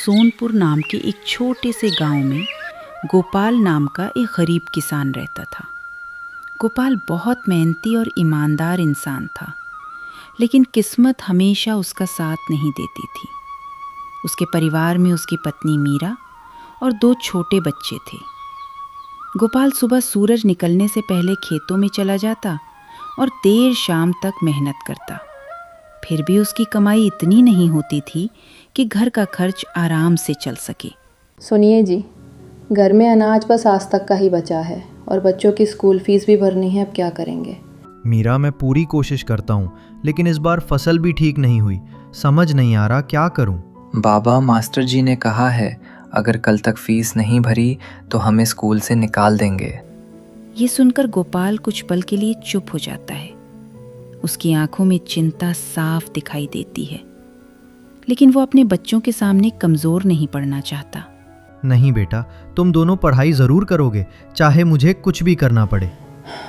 सोनपुर नाम के एक छोटे से गांव में गोपाल नाम का एक गरीब किसान रहता था। गोपाल बहुत मेहनती और ईमानदार इंसान था, लेकिन किस्मत हमेशा उसका साथ नहीं देती थी। उसके परिवार में उसकी पत्नी मीरा और 2 छोटे बच्चे थे। गोपाल सुबह सूरज निकलने से पहले खेतों में चला जाता और देर शाम तक मेहनत करता। फिर भी उसकी कमाई इतनी नहीं होती थी कि घर का खर्च आराम से चल सके। सुनिए जी, घर में अनाज बस आज तक का ही बचा है और बच्चों की स्कूल फीस भी भरनी है। अब क्या करेंगे? मीरा, मैं पूरी कोशिश करता हूँ, लेकिन इस बार फसल भी ठीक नहीं हुई। समझ नहीं आ रहा क्या करूँ। बाबा, मास्टर जी ने कहा है अगर कल तक फीस नहीं भरी तो हमें स्कूल से निकाल देंगे। ये सुनकर गोपाल कुछ पल के लिए चुप हो जाता है। उसकी आंखों में चिंता साफ दिखाई देती है, लेकिन वो अपने बच्चों के सामने कमजोर नहीं पड़ना चाहता। नहीं बेटा, तुम दोनों पढ़ाई ज़रूर करोगे, चाहे मुझे कुछ भी करना पड़े।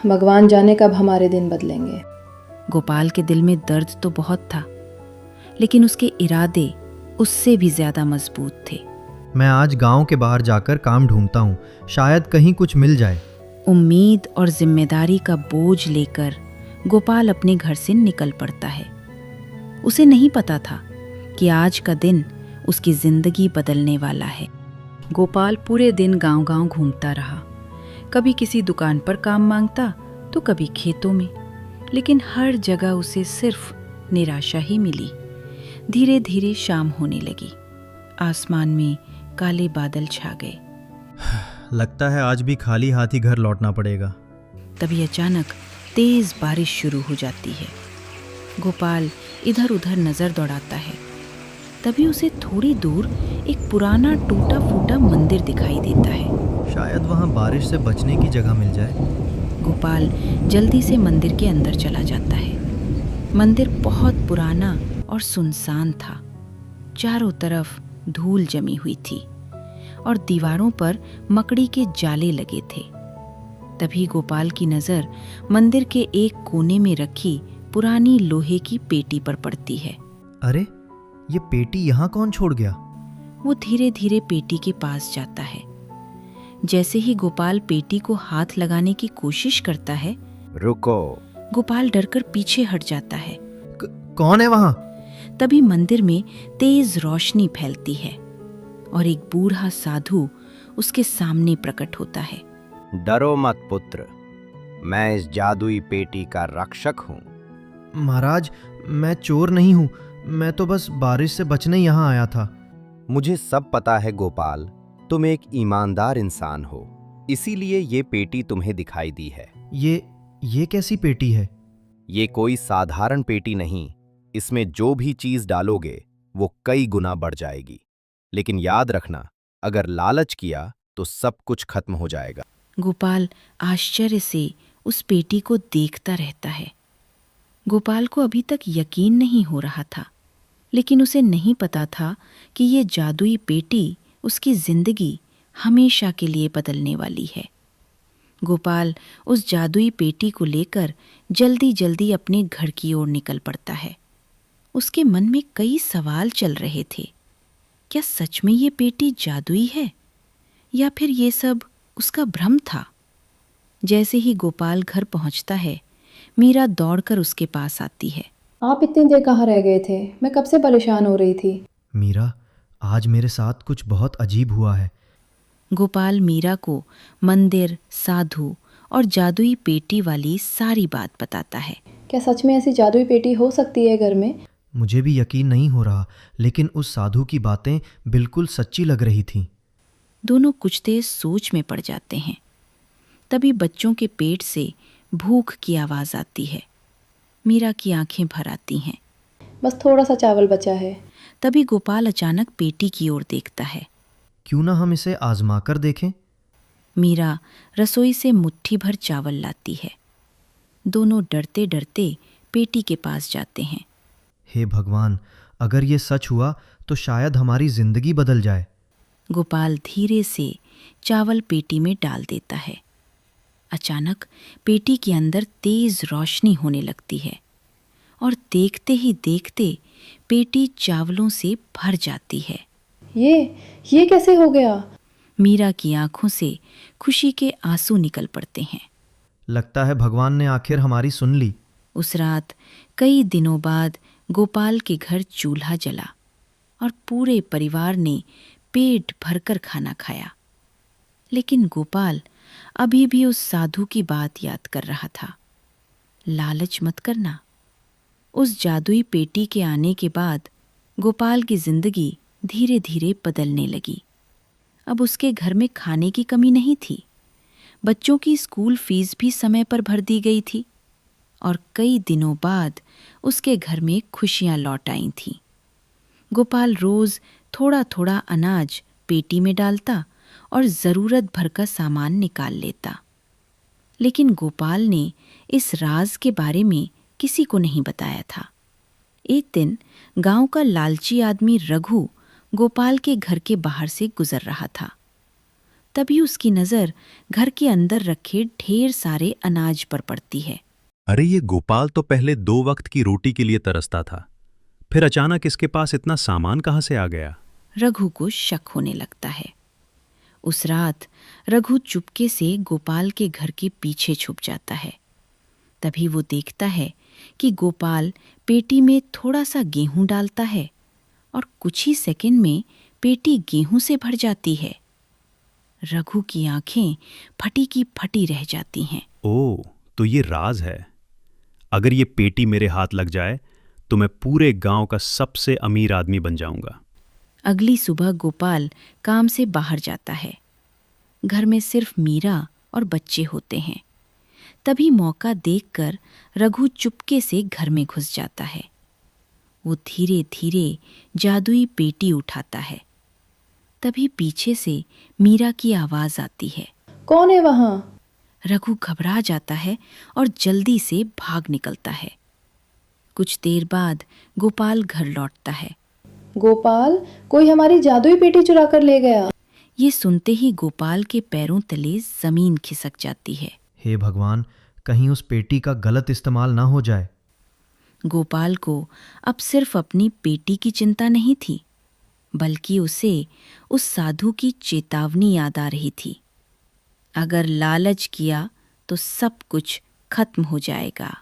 भगवान जाने कब हमारे दिन बदलेंगे। गोपाल के दिल में दर्द तो बहुत था, लेकिन उसके इरादे उससे भी ज्यादा मजबूत थे। मैं आज गांव के बाहर जाकर काम ढूंढता हूँ, शायद कहीं कुछ मिल जाए। उम्मीद और जिम्मेदारी का बोझ लेकर गोपाल अपने घर से निकल पड़ता है। उसे नहीं पता था कि आज का दिन उसकी जिंदगी बदलने वाला है। गोपाल पूरे दिन गांव-गांव घूमता रहा। कभी किसी दुकान पर काम मांगता तो कभी खेतों में, लेकिन हर जगह उसे सिर्फ निराशा ही मिली। धीरे धीरे शाम होने लगी। आसमान में काले बादल छा गए। लगता है आज भी खाली हाथ ही घर लौटना पड़ेगा। तभी अचानक तेज बारिश शुरू हो जाती है। गोपाल इधर उधर नजर दौड़ाता है। तभी उसे थोड़ी दूर एक पुराना टूटा फूटा मंदिर दिखाई देता है। शायद वहाँ बारिश से बचने की जगह मिल जाए। गोपाल जल्दी से मंदिर के अंदर चला जाता है। मंदिर बहुत पुराना और सुनसान था। चारों तरफ धूल जमी हुई थी और दीवारों पर मकड़ी के जाले लगे थे। तभी गोपाल की नज़र मंदिर के एक कोने में रखी पुरानी लोहे की पेटी पर पड़ती है। अरे, ये पेटी यहाँ कौन छोड़ गया? वो धीरे धीरे पेटी के पास जाता है। जैसे ही गोपाल पेटी को हाथ लगाने की कोशिश करता है, रुको। गोपाल डरकर पीछे हट जाता है। कौन है वहाँ? तभी मंदिर में तेज रोशनी फैलती है और एक बूढ़ा साधु उसके सामने प्रकट होता है। डरो मत पुत्र, मैं इस जादुई पेटी का रक्षक हूँ। महाराज, मैं चोर नहीं हूँ, मैं तो बस बारिश से बचने यहाँ आया था। मुझे सब पता है गोपाल, तुम एक ईमानदार इंसान हो, इसीलिए ये पेटी तुम्हें दिखाई दी है। ये कैसी पेटी है? ये कोई साधारण पेटी नहीं, इसमें जो भी चीज डालोगे वो कई गुना बढ़ जाएगी। लेकिन याद रखना, अगर लालच किया तो सब कुछ खत्म हो जाएगा। गोपाल आश्चर्य से उस पेटी को देखता रहता है। गोपाल को अभी तक यकीन नहीं हो रहा था, लेकिन उसे नहीं पता था कि ये जादुई पेटी उसकी जिंदगी हमेशा के लिए बदलने वाली है। गोपाल उस जादुई पेटी को लेकर जल्दी जल्दी अपने घर की ओर निकल पड़ता है। उसके मन में कई सवाल चल रहे थे। क्या सच में ये पेटी जादुई है, या फिर ये सब उसका भ्रम था? जैसे ही गोपाल घर पहुंचता है, मीरा दौड़कर उसके पास आती है। आप इतनी देर कहाँ रह गए थे? मैं कब से परेशान हो रही थी। मीरा, आज मेरे साथ कुछ बहुत अजीब हुआ है। गोपाल मीरा को मंदिर, साधु और जादुई पेटी वाली सारी बात बताता है। क्या सच में ऐसी जादुई पेटी हो सकती है घर में? मुझे भी यकीन नहीं हो रहा, लेकिन उस साधु की बातें बिल्कुल सच्ची लग रही थीं। दोनों कुछ देर सोच में पड़ जाते हैं। तभी बच्चों के पेट से भूख की आवाज़ आती है। मीरा की आंखें भर आती हैं। बस थोड़ा सा चावल बचा है। तभी गोपाल अचानक पेटी की ओर देखता है। क्यों ना हम इसे आजमा कर देखें? मीरा रसोई से मुट्ठी भर चावल लाती है। दोनों डरते डरते पेटी के पास जाते हैं। हे भगवान, अगर ये सच हुआ तो शायद हमारी जिंदगी बदल जाए। गोपाल धीरे से चावल पेटी में डाल देता है। अचानक पेटी के अंदर तेज रोशनी होने लगती है और देखते ही देखते पेटी चावलों से भर जाती है। ये कैसे हो गया? मीरा की आंखों से खुशी के आंसू निकल पड़ते हैं। लगता है भगवान ने आखिर हमारी सुन ली। उस रात कई दिनों बाद गोपाल के घर चूल्हा जला और पूरे परिवार ने पेट भरकर खाना खाया। लेकिन गोपाल अभी भी उस साधु की बात याद कर रहा था। लालच मत करना। उस जादुई पेटी के आने के बाद गोपाल की जिंदगी धीरे धीरे बदलने लगी। अब उसके घर में खाने की कमी नहीं थी। बच्चों की स्कूल फीस भी समय पर भर दी गई थी और कई दिनों बाद उसके घर में खुशियां लौट आई थीं। गोपाल रोज थोड़ा थोड़ा अनाज पेटी में डालता और ज़रूरत भर का सामान निकाल लेता। लेकिन गोपाल ने इस राज के बारे में किसी को नहीं बताया था। एक दिन गांव का लालची आदमी रघु गोपाल के घर के बाहर से गुजर रहा था। तभी उसकी नज़र घर के अंदर रखे ढेर सारे अनाज पर पड़ती है। अरे ये गोपाल तो पहले 2 वक्त की रोटी के लिए तरसता था, फिर अचानक इसके पास इतना सामान कहाँ से आ गया? रघु को शक होने लगता है। उस रात रघु चुपके से गोपाल के घर के पीछे छुप जाता है। तभी वो देखता है कि गोपाल पेटी में थोड़ा सा गेहूं डालता है और कुछ ही सेकंड में पेटी गेहूं से भर जाती है। रघु की आंखें फटी की फटी रह जाती हैं। ओह, तो ये राज है। अगर ये पेटी मेरे हाथ लग जाए तो मैं पूरे गांव का सबसे अमीर आदमी बन जाऊंगा। अगली सुबह गोपाल काम से बाहर जाता है। घर में सिर्फ मीरा और बच्चे होते हैं। तभी मौका देखकर रघु चुपके से घर में घुस जाता है। वो धीरे धीरे जादुई पेटी उठाता है। तभी पीछे से मीरा की आवाज आती है। कौन है वहां? रघु घबरा जाता है और जल्दी से भाग निकलता है। कुछ देर बाद गोपाल घर लौटता है। गोपाल, कोई हमारी जादुई पेटी चुरा कर ले गया। ये सुनते ही गोपाल के पैरों तले जमीन खिसक जाती है। हे भगवान, कहीं उस पेटी का गलत इस्तेमाल ना हो जाए। गोपाल को अब सिर्फ अपनी पेटी की चिंता नहीं थी, बल्कि उसे उस साधु की चेतावनी याद आ रही थी। अगर लालच किया तो सब कुछ खत्म हो जाएगा।